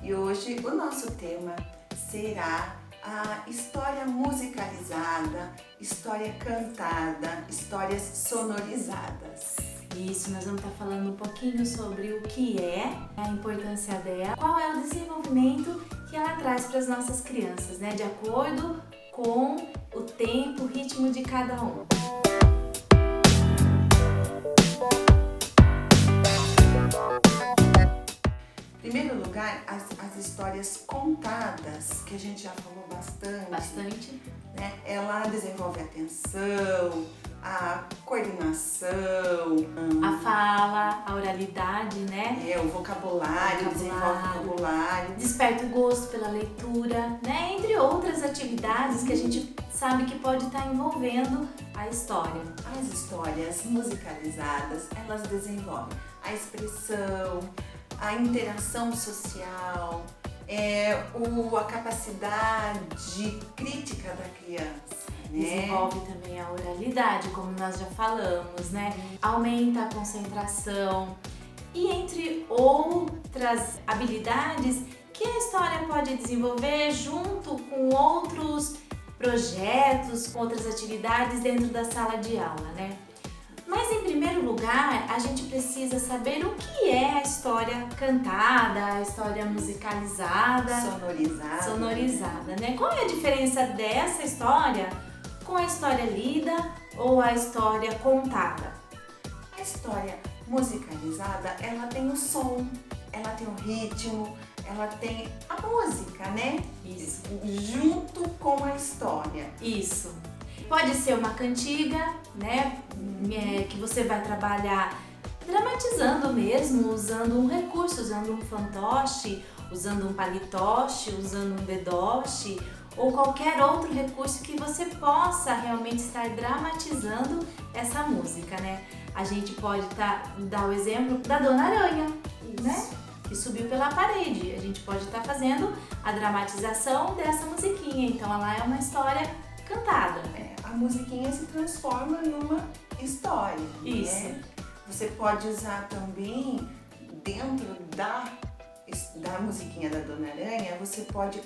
E hoje o nosso tema será a história musicalizada, história cantada, histórias sonorizadas. Isso, nós vamos estar falando um pouquinho sobre o que é, a importância dela, qual é o desenvolvimento que ela traz para as nossas crianças, né? De acordo com o tempo, o ritmo de cada um. Em primeiro lugar, as histórias contadas, que a gente já falou bastante, né? Ela desenvolve a atenção, a coordenação, a fala, a oralidade, né? O vocabulário, desenvolve o vocabulário. Desperta o gosto pela leitura, né? Entre outras atividades que a gente sabe que pode estar envolvendo a história. As histórias musicalizadas, elas desenvolvem a expressão, a interação social, a capacidade crítica da criança. Desenvolve também a oralidade, como nós já falamos, né? Aumenta a concentração e entre outras habilidades que a história pode desenvolver junto com outros projetos, com outras atividades dentro da sala de aula, né? Mas em primeiro lugar, a gente precisa saber o que é a história cantada, a história musicalizada, sonorizada, né? Qual é a diferença dessa história com a história lida ou a história contada? A história musicalizada, ela tem o som, ela tem o ritmo, ela tem a música, né? Isso. Junto com a história. Isso. Pode ser uma cantiga, né? Que você vai trabalhar dramatizando mesmo, usando um recurso, usando um fantoche, usando um palitoche, usando um bedoche ou qualquer outro recurso que você possa realmente estar dramatizando essa música, né? A gente pode dar o exemplo da Dona Aranha, né? Que subiu pela parede. A gente pode estar fazendo a dramatização dessa musiquinha. Então ela é uma história cantada. A musiquinha se transforma numa história. Isso. Né? Você pode usar também dentro da musiquinha da Dona Aranha, você pode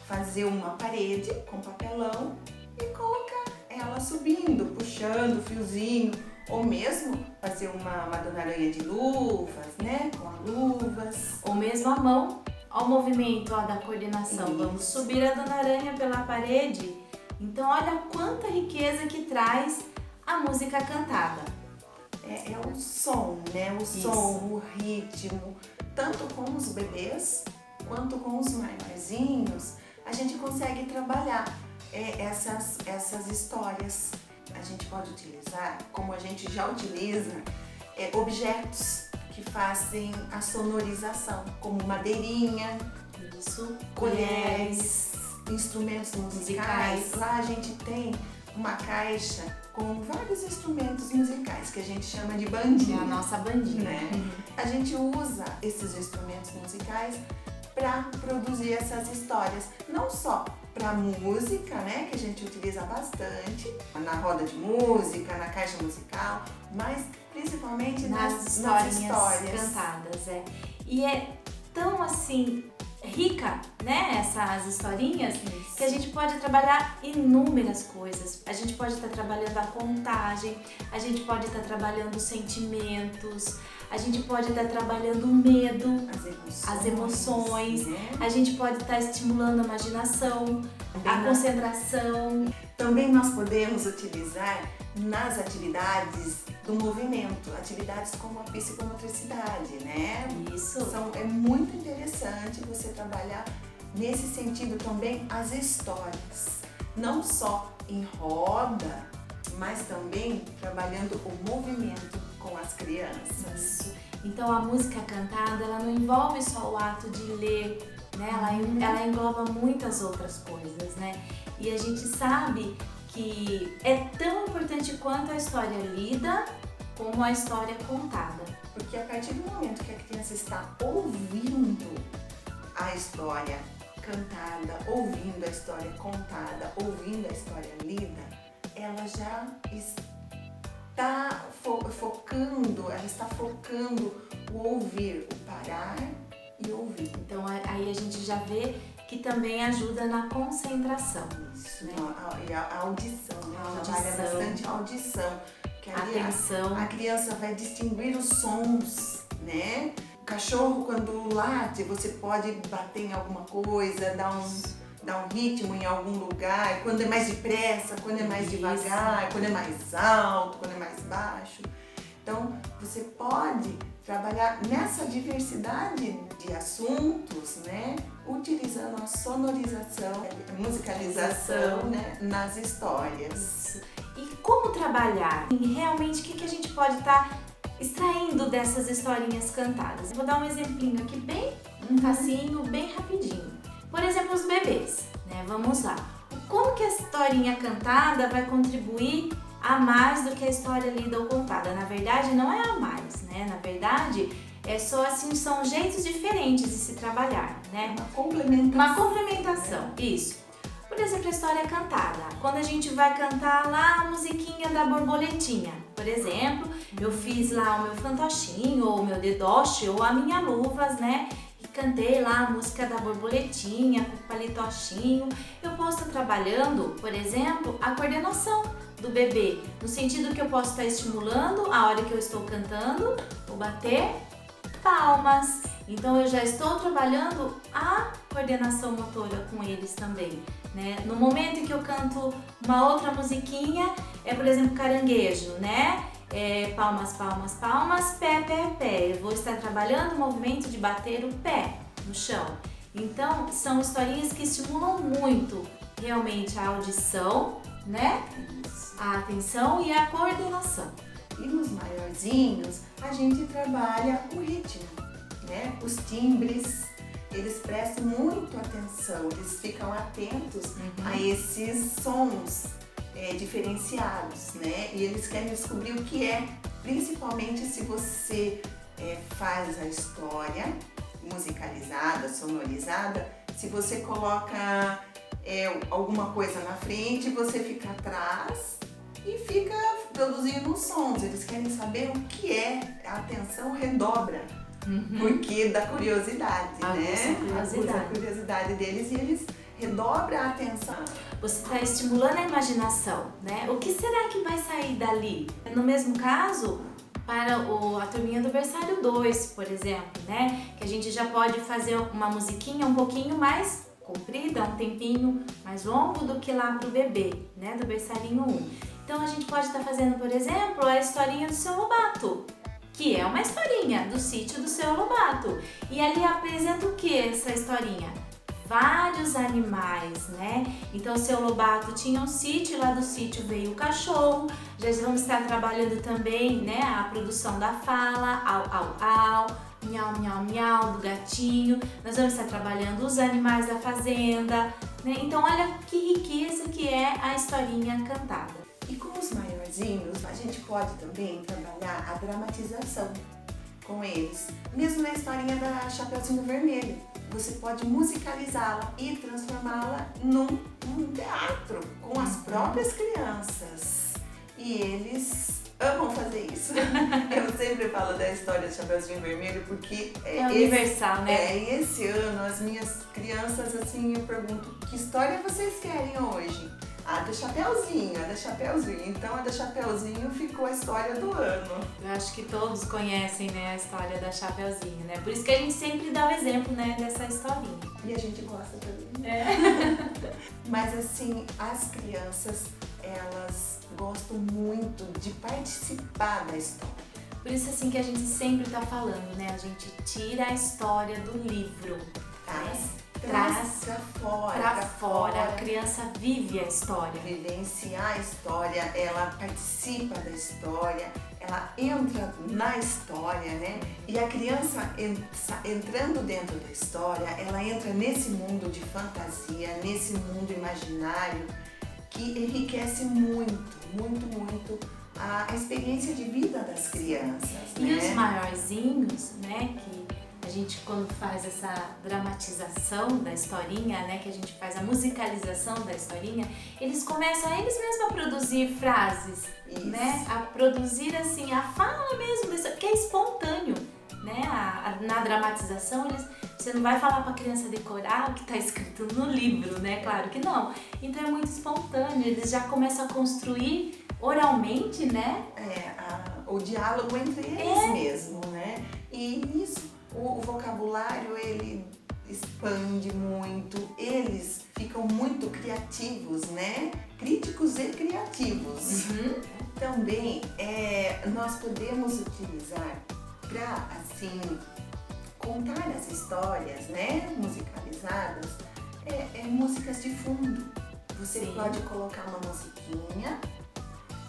fazer uma parede com papelão e colocar ela subindo, puxando o fiozinho, ou mesmo fazer uma Dona Aranha de luvas, né? Com luvas. Ou mesmo a mão, ao movimento da coordenação. Isso. Vamos subir a Dona Aranha pela parede. Então olha quanta riqueza que traz a música cantada. É o som, né? O Isso. som, o ritmo, tanto com os bebês quanto com os maiorzinhos, a gente consegue trabalhar essas histórias. A gente pode utilizar, como a gente já utiliza, objetos que fazem a sonorização, como madeirinha, colheres, instrumentos musicais. Lá a gente tem uma caixa com vários instrumentos musicais que a gente chama de bandinha. É a nossa bandinha. Né? A gente usa esses instrumentos musicais para produzir essas histórias, não só para música, né, que a gente utiliza bastante na roda de música, na caixa musical, mas principalmente nas histórias cantadas. E é tão assim rica, né, essas historinhas. Isso. Que a gente pode trabalhar inúmeras coisas. A gente pode estar trabalhando a contagem, a gente pode estar trabalhando sentimentos, a gente pode estar trabalhando o medo, as emoções, né? A gente pode estar estimulando a imaginação, a concentração. Também nós podemos utilizar nas atividades do movimento, atividades como a psicomotricidade, né? Isso. É muito interessante você trabalhar nesse sentido também as histórias, não só em roda, mas também trabalhando o movimento com as crianças. Isso. Então a música cantada, ela não envolve só o ato de ler, né? Ela engloba muitas outras coisas, né? E a gente sabe que é tão importante quanto a história lida como a história contada. Porque a partir do momento que a criança está ouvindo a história cantada, ouvindo a história contada, ouvindo a história lida, ela já está focando o ouvir, o parar e ouvir. Então aí a gente já vê que também ajuda na concentração. Isso, né? E a audição, né? A Trabalha audição. bastante a audição. Que ali Atenção. a criança vai distinguir os sons, né? O cachorro, quando late, você pode bater em alguma coisa, dar um ritmo em algum lugar, quando é mais depressa, quando é mais devagar, quando é mais alto, quando é mais baixo. Então, você pode trabalhar nessa diversidade de assuntos, né? Utilizando a sonorização, a musicalização, né? Nas histórias. Isso. E como trabalhar? E realmente, o que a gente pode estar extraindo dessas historinhas cantadas? Eu vou dar um exemplinho aqui bem facinho, bem rapidinho. Por exemplo, os bebês, né? Vamos lá. Como que a historinha cantada vai contribuir a mais do que a história lida ou contada? Na verdade, não é a mais, né? Na verdade, é só assim, são jeitos diferentes de se trabalhar, né? Uma complementação, isso. Por exemplo, a história cantada. Quando a gente vai cantar lá a musiquinha da borboletinha, por exemplo, eu fiz lá o meu fantochinho, ou o meu dedoche, ou a minha luvas, né? Cantei lá a música da borboletinha, com o palitochinho. Eu posso estar trabalhando, por exemplo, a coordenação do bebê, no sentido que eu posso estar estimulando a hora que eu estou cantando, vou bater palmas. Então eu já estou trabalhando a coordenação motora com eles também, né? No momento em que eu canto uma outra musiquinha, por exemplo, caranguejo, né? Palmas, palmas, palmas, pé, pé, pé. Eu vou estar trabalhando o movimento de bater o pé no chão. Então, são historinhas que estimulam muito realmente a audição, né? A atenção e a coordenação. E nos maiorzinhos, a gente trabalha o ritmo, né? Os timbres, eles prestam muito atenção, eles ficam atentos a esses sons diferenciados, né? E eles querem descobrir o que é, principalmente se você faz a história musicalizada, sonorizada, se você coloca alguma coisa na frente, você fica atrás e fica produzindo os sons. Eles querem saber o que é, a atenção redobra, porque da curiosidade, né? A curiosidade deles, e eles redobram a atenção. Você está estimulando a imaginação, né? O que será que vai sair dali? No mesmo caso, para a turminha do berçário 2, por exemplo, né? Que a gente já pode fazer uma musiquinha um pouquinho mais comprida, um tempinho mais longo do que lá para o bebê, né? Do berçarinho 1. Então a gente pode estar fazendo, por exemplo, a historinha do Seu Lobato, que é uma historinha do sítio do Seu Lobato. E ali apresenta o que essa historinha? Vários animais, né? Então o Seu Lobato tinha um sítio, lá do sítio veio o cachorro. Já vamos estar trabalhando também, né, a produção da fala, au, au, au, miau, miau, miau, do gatinho. Nós vamos estar trabalhando os animais da fazenda, né? Então olha que riqueza que é a historinha cantada. E com os maiorzinhos, a gente pode também trabalhar a dramatização com eles. Mesmo na historinha da Chapeuzinho Vermelho, você pode musicalizá-la e transformá-la num teatro com as próprias crianças. E eles amam fazer isso. Eu sempre falo da história do Chapeuzinho Vermelho porque é universal, né? Esse ano as minhas crianças, assim, eu pergunto: que história vocês querem hoje? A da Chapeuzinho, a da Chapeuzinho. Então a da Chapeuzinho ficou a história do ano. Eu acho que todos conhecem, né, a história da Chapeuzinho, né? Por isso que a gente sempre dá o exemplo, né, dessa historinha. E a gente gosta também. Mas assim, as crianças, elas gostam muito de participar da história. Por isso assim que a gente sempre tá falando, né? A gente tira a história do livro, Traz pra fora. A criança vive a história. Vivenciar a história, ela participa da história, ela entra na história, né? E a criança entrando dentro da história, ela entra nesse mundo de fantasia, nesse mundo imaginário, que enriquece muito, muito, muito a experiência de vida das crianças. E os maiorzinhos, né, que a gente, quando faz essa dramatização da historinha, né, que a gente faz a musicalização da historinha, eles começam eles mesmos a produzir frases, né, a produzir assim a fala mesmo, que é espontâneo, né, na dramatização eles Você não vai falar para a criança decorar o que está escrito no livro, né? Claro que não. Então é muito espontâneo, eles já começam a construir oralmente, né? O diálogo entre eles mesmo, né? E nisso o vocabulário ele expande muito, eles ficam muito criativos, né? Críticos e criativos. Também nós podemos utilizar para assim contar as histórias, né? Musicalizadas, músicas de fundo. Você pode colocar uma musiquinha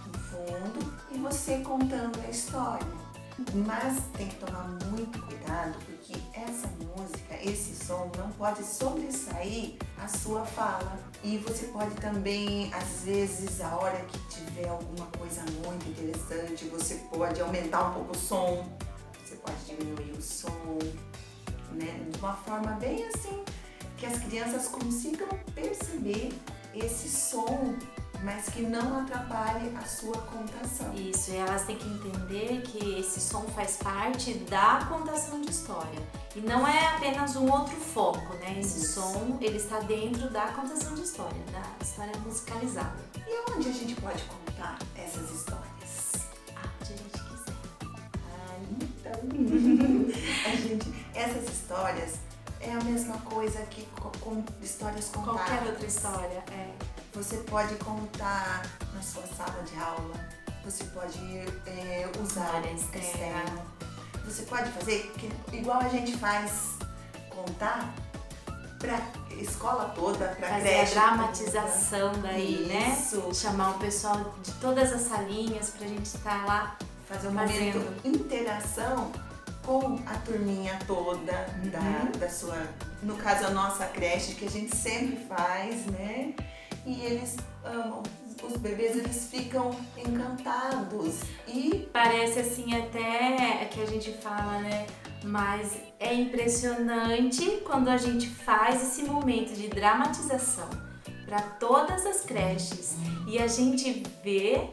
no fundo e você contando a história. Mas tem que tomar muito cuidado porque essa música, esse som não pode sobressair a sua fala. E você pode também, às vezes, a hora que tiver alguma coisa muito interessante, você pode aumentar um pouco o som, você pode diminuir o som, né? De uma forma bem assim, que as crianças consigam perceber esse som, mas que não atrapalhe a sua contação. Isso, e elas têm que entender que esse som faz parte da contação de história. E não é apenas um outro foco, né? Esse som, ele está dentro da contação de história, da história musicalizada. E onde a gente pode contar essas histórias? Onde a gente quiser. Então, essas histórias é a mesma coisa que com histórias contadas. Qualquer outra história, Você pode contar na sua sala de aula, você pode usar área externa. Você pode fazer igual a gente faz, contar para escola toda, para creche. Fazer a dramatização daí, Isso. né? Chamar o pessoal de todas as salinhas pra gente estar lá fazer um momento interação com a turminha toda da sua, no caso a nossa creche, que a gente sempre faz, né? E eles amam, os bebês eles ficam encantados e parece assim até que a gente fala, né? Mas é impressionante quando a gente faz esse momento de dramatização para todas as creches e a gente vê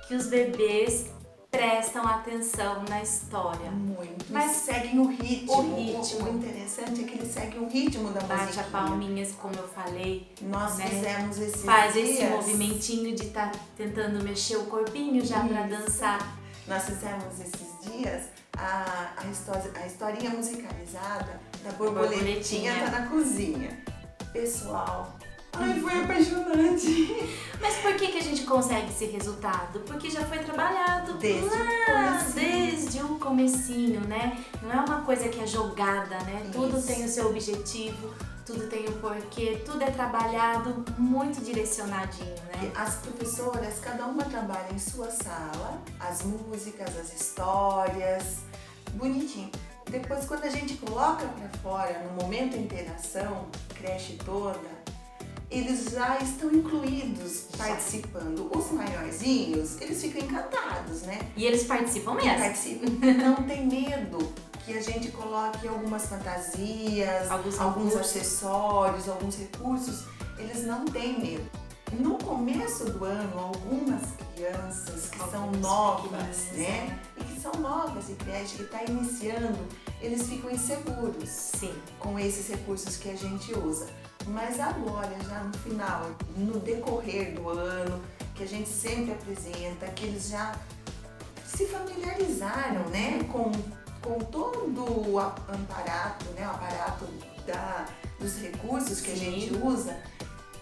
que os bebês prestam atenção na história. Muito. Mas seguem o ritmo. O interessante é que eles seguem o ritmo da música. Bate a palminhas, como eu falei. Nós fizemos esses Faz dias. esse movimentinho de estar tentando mexer o corpinho já para dançar. Nós fizemos esses dias a historinha musicalizada da borboletinha tá na cozinha. Pessoal, foi apaixonante. Mas por que a gente consegue esse resultado? Porque já foi trabalhado desde o comecinho, né? Não é uma coisa que é jogada, né? Isso. Tudo tem o seu objetivo, tudo tem o porquê, tudo é trabalhado muito direcionadinho, né? As professoras, cada uma trabalha em sua sala, as músicas, as histórias, bonitinho. Depois, quando a gente coloca pra fora, no momento de interação, creche toda, eles já estão incluídos, participando. Os maiorzinhos, eles ficam encantados, né? E eles participam mesmo. Participam, não tem medo que a gente coloque algumas fantasias, alguns acessórios, alguns recursos. Eles não têm medo. No começo do ano, algumas crianças que são novas, né? E que são novas e creche, que está iniciando, eles ficam inseguros. Sim. Com esses recursos que a gente usa. Mas agora, já no final, no decorrer do ano, que a gente sempre apresenta, que eles já se familiarizaram, né, com todo o aparato, né, o aparato dos recursos que a gente usa,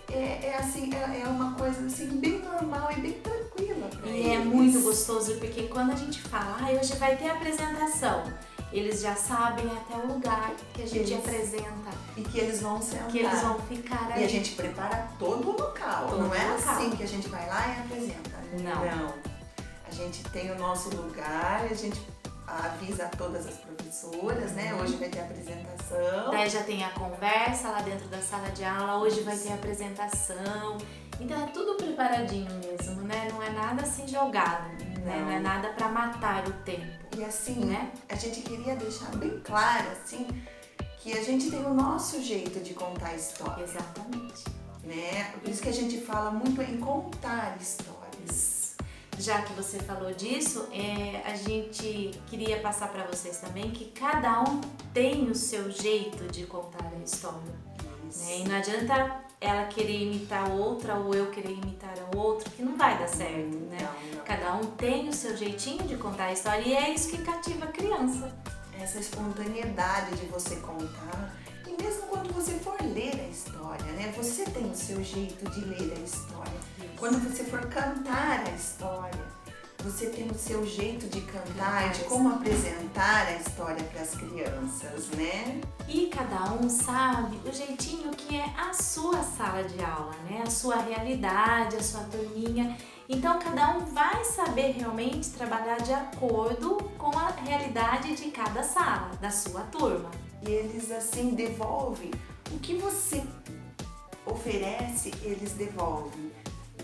é uma coisa assim, bem normal e bem tranquila para eles. E é muito gostoso, porque quando a gente fala, hoje vai ter apresentação, eles já sabem até o lugar que a gente apresenta. E que eles vão sentar. Que eles vão ficar ali. E a gente prepara todo o local. Não é assim que a gente vai lá e apresenta. Não. A gente tem o nosso lugar, a gente avisa todas as professoras, né? Hoje vai ter apresentação. Daí já tem a conversa lá dentro da sala de aula, hoje vai ter apresentação. Então é tudo preparadinho mesmo, né? Não é nada assim jogado, né? Não é nada para matar o tempo. E assim, né? A gente queria deixar bem claro, assim, que a gente tem o nosso jeito de contar história. Exatamente. Né? Por isso que a gente fala muito em contar histórias. já que você falou disso, a gente queria passar para vocês também que cada um tem o seu jeito de contar a história. Né? E não adianta ela querer imitar outra ou eu querer imitar a outro, que não vai dar certo, né? Não. Cada um tem o seu jeitinho de contar a história e é isso que cativa a criança. Essa espontaneidade de você contar, e mesmo quando você for ler a história, né? Você tem o seu jeito de ler a história. Isso. Quando você for cantar a história, você tem o seu jeito de cantar, de como apresentar a história para as crianças, né? E cada um sabe o jeitinho que é a sua sala de aula, né? A sua realidade, a sua turminha. Então cada um vai saber realmente trabalhar de acordo com a realidade de cada sala, da sua turma. E eles assim devolvem o que você oferece, eles devolvem.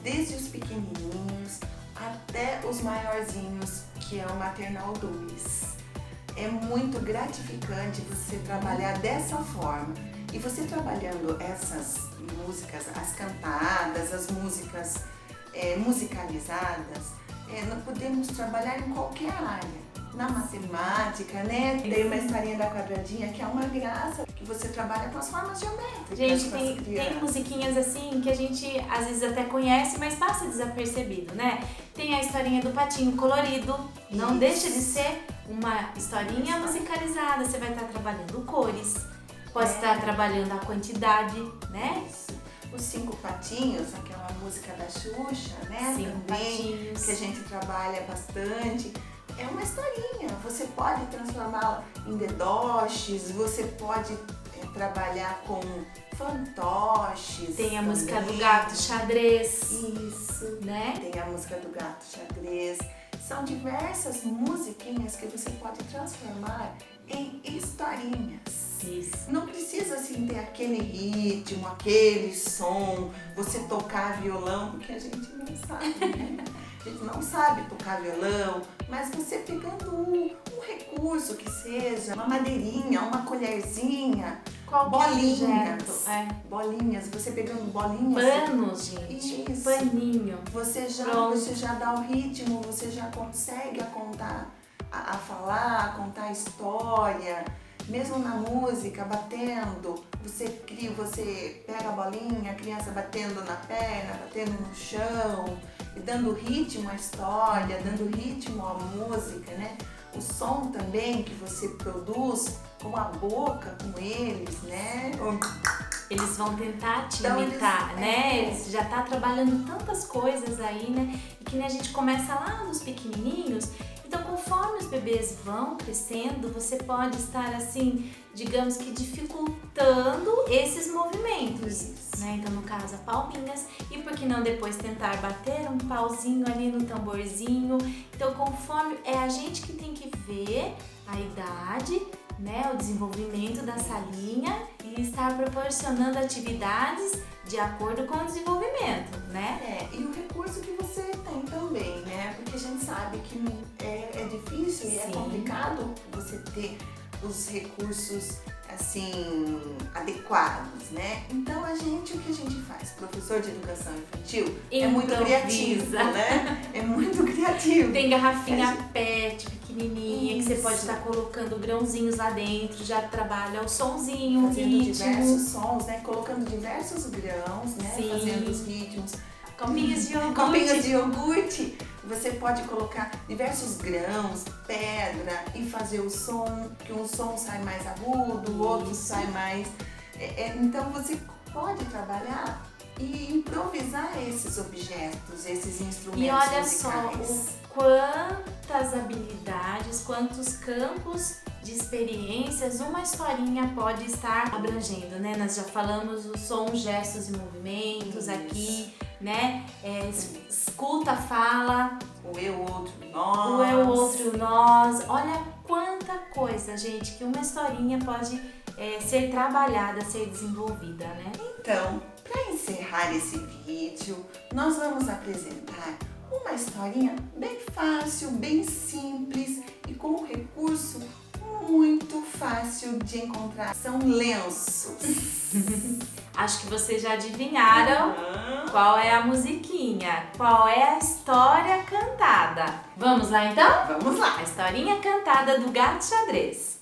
Desde os pequenininhos até os maiorzinhos, que é o Maternal 2. É muito gratificante você trabalhar dessa forma. E você trabalhando essas músicas, as cantadas, as músicas musicalizadas, nós podemos trabalhar em qualquer área. Na matemática, né? Tem uma historinha da quadradinha que é uma graça, que você trabalha com as formas geométricas. Gente, tem musiquinhas assim que a gente às vezes até conhece, mas passa desapercebido, né? Tem a historinha do patinho colorido, não Isso. deixa de ser uma historinha musicalizada. Você vai estar trabalhando cores, pode estar trabalhando a quantidade, né? Isso. Os 5 patinhos, aquela música da Xuxa, né? 5 também, patinhos. que a gente trabalha bastante. É uma historinha, você pode transformá-la em dedoches, você pode trabalhar com fantoches. Tem a também. música do gato xadrez. Isso, né? Tem a música do gato xadrez. São diversas musiquinhas que você pode transformar em historinhas. Isso. Não precisa assim ter aquele ritmo, aquele som, você tocar violão, porque a gente não sabe, né? A gente não sabe tocar violão, mas você pegando um recurso que seja, uma madeirinha, uma colherzinha, bolinhas, bolinhas, você pegando bolinhas. Panos, gente. Isso. Paninho. Você já dá o ritmo, você já consegue a falar, a contar a história. Mesmo na música, batendo, você pega a bolinha, a criança batendo na perna, batendo no chão e dando ritmo à história, dando ritmo à música, né? O som também que você produz com a boca, com eles, né? Eles vão tentar te Então, imitar, né? Eles já tá trabalhando tantas coisas aí, né? E que nem a gente começa lá nos pequenininhos. Então, conforme os bebês vão crescendo, você pode estar assim, digamos que dificultando esses movimentos, né? Então, no caso, palminhas, e por que não depois tentar bater um pauzinho ali no tamborzinho? Então, conforme é a gente que tem que ver a idade, né, o desenvolvimento da salinha e estar proporcionando atividades de acordo com o desenvolvimento, né? E o recurso que você tem também, né? Porque a gente sabe que é difícil e é complicado você ter os recursos assim adequados, né? Então o que a gente faz? Professor de educação infantil é muito criativo, né? É muito criativo. Tem garrafinha PET pequenininha que você pode estar colocando grãozinhos lá dentro, já trabalha o sonzinho, fazendo ritmo. diversos sons, né? Colocando diversos grãos, né? Sim. Fazendo os ritmos. Copinhos de iogurte. Copinhos de iogurte. Você pode colocar diversos grãos, pedra e fazer o som, que um som sai mais agudo, o outro sai mais... Então você pode trabalhar e improvisar esses objetos, esses instrumentos E olha musicais. só quantas habilidades, quantos campos de experiências uma historinha pode estar abrangendo, né? Nós já falamos o som, gestos e movimentos aqui, né? Escuta, fala. O eu, outro, nós. O eu, outro, nós. Olha quanta coisa, gente, que uma historinha pode ser trabalhada, ser desenvolvida, né? Então, para encerrar esse vídeo, nós vamos apresentar uma historinha bem fácil, bem simples e com um recurso muito fácil de encontrar. São lenços. A Acho que vocês já adivinharam qual é a musiquinha, qual é a história cantada. Vamos lá então? Vamos lá. A historinha cantada do Gato Xadrez.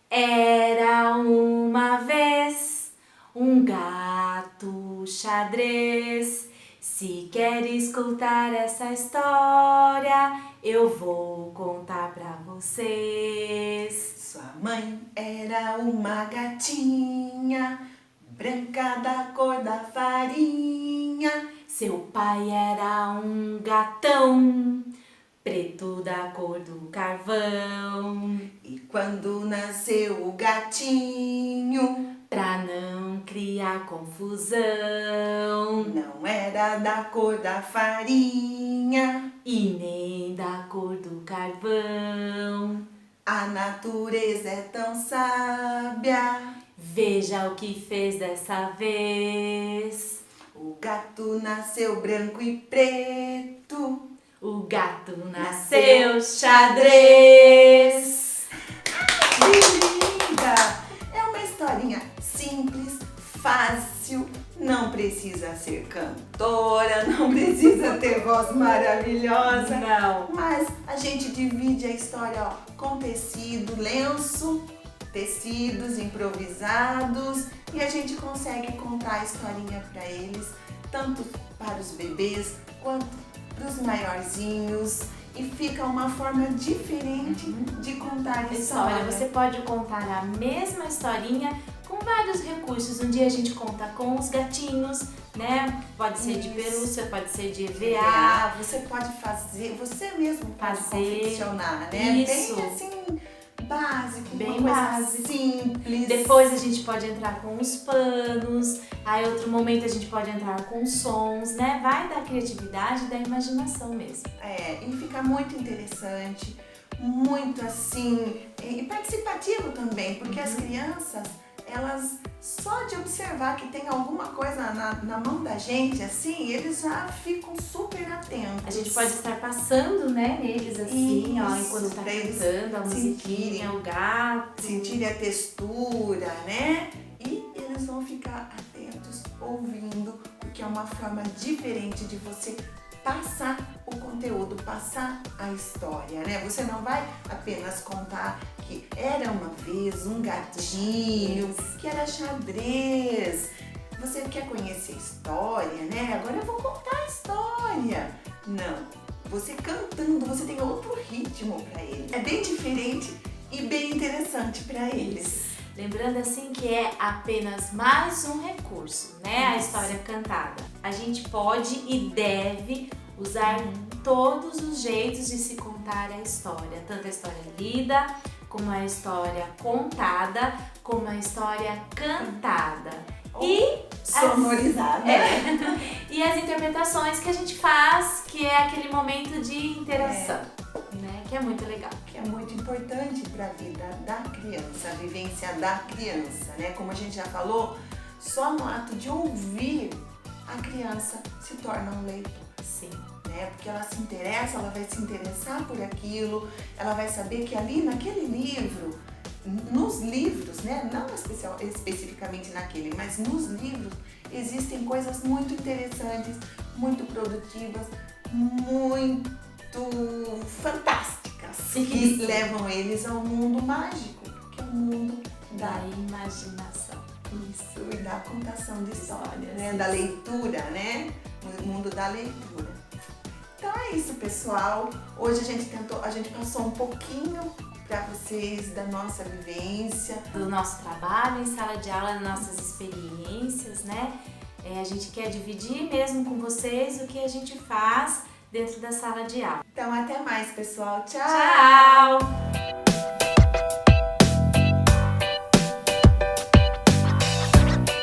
Era uma vez um gato xadrez. Se quer escutar essa história, eu vou contar pra vocês. Sua mãe era uma gatinha, branca da cor da farinha. Seu pai era um gatão, preto da cor do carvão. E quando nasceu o gatinho, pra não criar confusão, não era da cor da farinha e nem da cor do carvão. A natureza é tão sábia, veja o que fez dessa vez. O gato nasceu branco e preto. O gato nasceu xadrez. Que linda! É uma historinha simples, fácil, não precisa ser cantora, não precisa ter voz maravilhosa. Não. Mas a gente divide a história com tecido, lenço, tecidos improvisados e a gente consegue contar a historinha para eles, tanto para os bebês quanto para os maiorzinhos. E fica uma forma diferente de contar a história. Você pode contar a mesma historinha com vários recursos. Um dia a gente conta com os gatinhos, né? Pode ser de pelúcia, pode ser de EVA. Você pode fazer, você mesmo pode confeccionar, né? Isso. Bem assim, básico, bem uma coisa básico. simples. Depois a gente pode entrar com os panos, aí outro momento a gente pode entrar com sons, né? Vai da criatividade e da imaginação mesmo. E fica muito interessante, muito assim, e participativo também, porque as crianças, elas só de observar que tem alguma coisa na mão da gente, assim, eles já ficam super atentos. A gente pode estar passando, né, neles assim, ó, enquanto tá cantando a musiquinha, o gato. Sentirem a textura, né? E eles vão ficar atentos, ouvindo, porque é uma forma diferente de você passar o conteúdo, passar a história, né? Você não vai apenas contar que era uma vez um gatinho que era xadrez. Você quer conhecer a história, né? Agora eu vou contar a história. Não, você cantando, você tem outro ritmo para eles. É bem diferente e bem interessante para eles. Lembrando assim que é apenas mais um recurso, né? A história cantada. A gente pode e deve usar todos os jeitos de se contar a história. Tanto a história lida, como a história contada, como a história cantada. E sonorizada. E as interpretações que a gente faz, que é aquele momento de interação. Né? Que é muito legal. Que é muito importante para a vida da criança, a vivência da criança, né? Como a gente já falou, só no ato de ouvir, a criança se torna um leitor. Sim. Né? Porque ela se interessa, ela vai se interessar por aquilo, ela vai saber que ali naquele livro, nos livros, né? Não especificamente naquele, mas nos livros existem coisas muito interessantes, muito produtivas, muito fantásticas, que levam eles ao mundo mágico, que é o mundo da imaginação. Isso, e da contação de histórias, né? Da leitura, né? O mundo da leitura. Então é isso, pessoal. Hoje a gente passou um pouquinho para vocês da nossa vivência, do nosso trabalho em sala de aula, das nossas experiências, né? A gente quer dividir mesmo com vocês o que a gente faz dentro da sala de aula. Então até mais, pessoal. Tchau! Tchau!